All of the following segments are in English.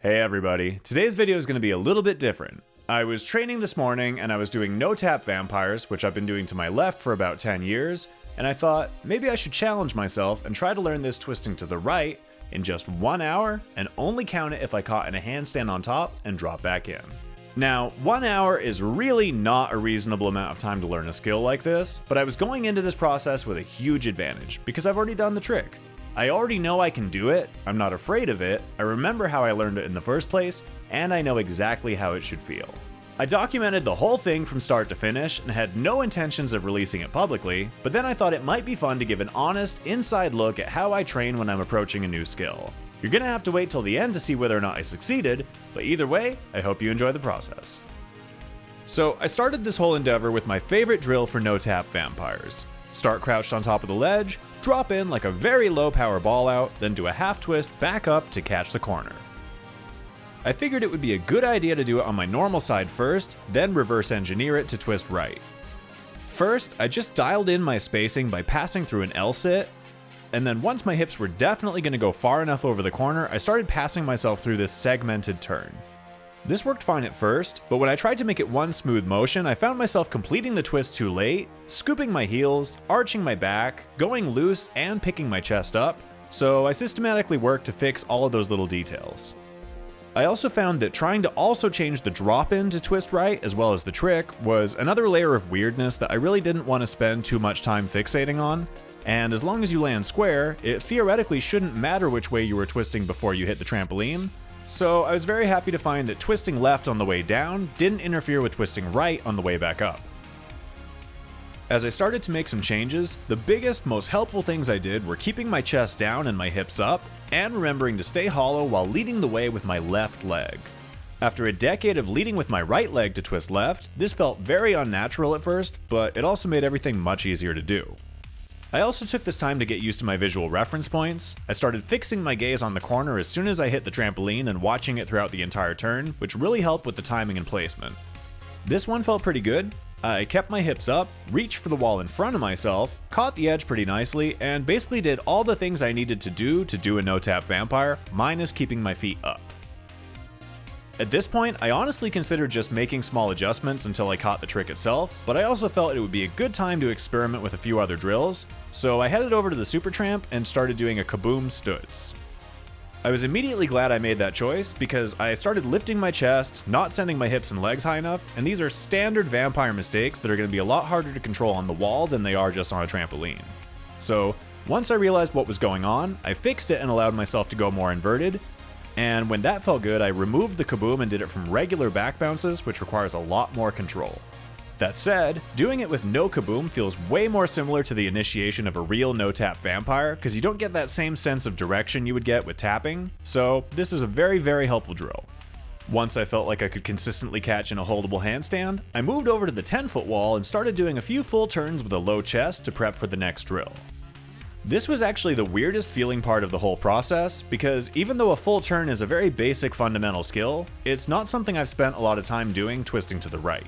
Hey everybody, today's video is going to be a little bit different. I was training this morning and I was doing no-tap vampires, which I've been doing to my left for about 10 years, and I thought maybe I should challenge myself and try to learn this twisting to the right in just 1 hour and only count it if I caught in a handstand on top and drop back in. Now, 1 hour is really not a reasonable amount of time to learn a skill like this, but I was going into this process with a huge advantage because I've already done the trick. I already know I can do it, I'm not afraid of it, I remember how I learned it in the first place, and I know exactly how it should feel. I documented the whole thing from start to finish and had no intentions of releasing it publicly, but then I thought it might be fun to give an honest, inside look at how I train when I'm approaching a new skill. You're gonna have to wait till the end to see whether or not I succeeded, but either way, I hope you enjoy the process. So I started this whole endeavor with my favorite drill for no-tap vampires. Start crouched on top of the ledge, drop in like a very low power ball out, then do a half twist back up to catch the corner. I figured it would be a good idea to do it on my normal side first, then reverse engineer it to twist right. First, I just dialed in my spacing by passing through an L-sit, and then once my hips were definitely going to go far enough over the corner, I started passing myself through this segmented turn. This worked fine at first, but when I tried to make it one smooth motion, I found myself completing the twist too late, scooping my heels, arching my back, going loose, and picking my chest up, so I systematically worked to fix all of those little details. I also found that trying to also change the drop-in to twist right, as well as the trick, was another layer of weirdness that I really didn't want to spend too much time fixating on, and as long as you land square, it theoretically shouldn't matter which way you were twisting before you hit the trampoline. So I was very happy to find that twisting left on the way down didn't interfere with twisting right on the way back up. As I started to make some changes, the biggest, most helpful things I did were keeping my chest down and my hips up, and remembering to stay hollow while leading the way with my left leg. After a decade of leading with my right leg to twist left, this felt very unnatural at first, but it also made everything much easier to do. I also took this time to get used to my visual reference points. I started fixing my gaze on the corner as soon as I hit the trampoline and watching it throughout the entire turn, which really helped with the timing and placement. This one felt pretty good. I kept my hips up, reached for the wall in front of myself, caught the edge pretty nicely, and basically did all the things I needed to do a no-tap vampire, minus keeping my feet up. At this point, I honestly considered just making small adjustments until I caught the trick itself, but I also felt it would be a good time to experiment with a few other drills, so I headed over to the Supertramp and started doing a kaboom stutz. I was immediately glad I made that choice because I started lifting my chest, not sending my hips and legs high enough, and these are standard vampire mistakes that are going to be a lot harder to control on the wall than they are just on a trampoline. So, once I realized what was going on, I fixed it and allowed myself to go more inverted, and when that felt good, I removed the kaboom and did it from regular back bounces, which requires a lot more control. That said, doing it with no kaboom feels way more similar to the initiation of a real no-tap vampire, because you don't get that same sense of direction you would get with tapping, so this is a very, very helpful drill. Once I felt like I could consistently catch in a holdable handstand, I moved over to the 10-foot wall and started doing a few full turns with a low chest to prep for the next drill. This was actually the weirdest feeling part of the whole process, because even though a full turn is a very basic fundamental skill, it's not something I've spent a lot of time doing twisting to the right.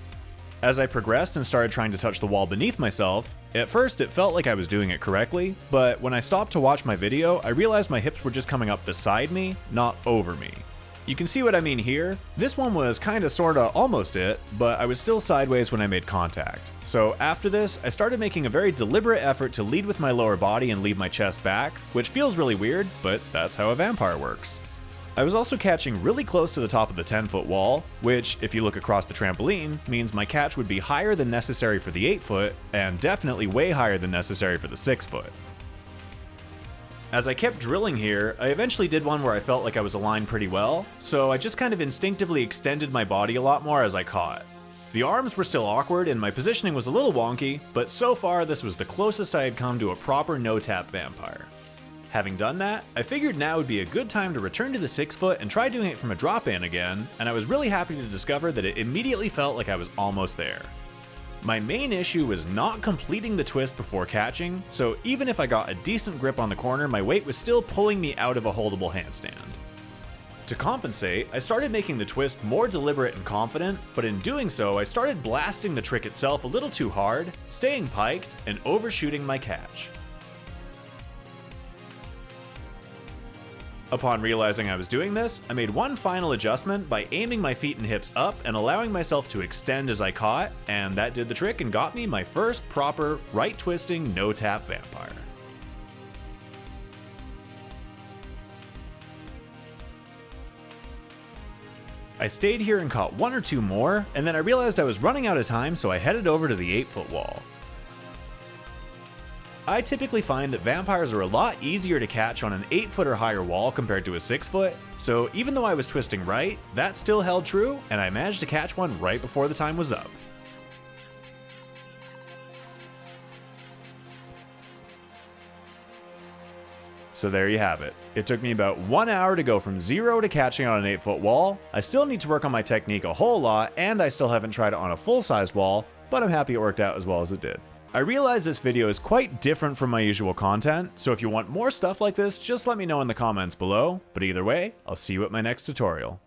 As I progressed and started trying to touch the wall beneath myself, at first it felt like I was doing it correctly, but when I stopped to watch my video, I realized my hips were just coming up beside me, not over me. You can see what I mean here. This one was kinda sorta almost it, but I was still sideways when I made contact. So after this, I started making a very deliberate effort to lead with my lower body and leave my chest back, which feels really weird, but that's how a vampire works. I was also catching really close to the top of the 10-foot wall, which, if you look across the trampoline, means my catch would be higher than necessary for the 8-foot, and definitely way higher than necessary for the 6-foot. As I kept drilling here, I eventually did one where I felt like I was aligned pretty well, so I just kind of instinctively extended my body a lot more as I caught. The arms were still awkward and my positioning was a little wonky, but so far this was the closest I had come to a proper no-tap vampire. Having done that, I figured now would be a good time to return to the 6-foot and try doing it from a drop-in again, and I was really happy to discover that it immediately felt like I was almost there. My main issue was not completing the twist before catching, so even if I got a decent grip on the corner, my weight was still pulling me out of a holdable handstand. To compensate, I started making the twist more deliberate and confident, but in doing so, I started blasting the trick itself a little too hard, staying piked, and overshooting my catch. Upon realizing I was doing this, I made one final adjustment by aiming my feet and hips up and allowing myself to extend as I caught, and that did the trick and got me my first proper right-twisting no-tap vampire. I stayed here and caught one or two more, and then I realized I was running out of time, so I headed over to the 8-foot wall. I typically find that vampires are a lot easier to catch on an 8-foot or higher wall compared to a 6-foot, so even though I was twisting right, that still held true, and I managed to catch one right before the time was up. So there you have it. It took me about 1 hour to go from 0 to catching on an 8-foot wall. I still need to work on my technique a whole lot, and I still haven't tried it on a full-size wall, but I'm happy it worked out as well as it did. I realize this video is quite different from my usual content, so if you want more stuff like this, just let me know in the comments below. But either way, I'll see you at my next tutorial.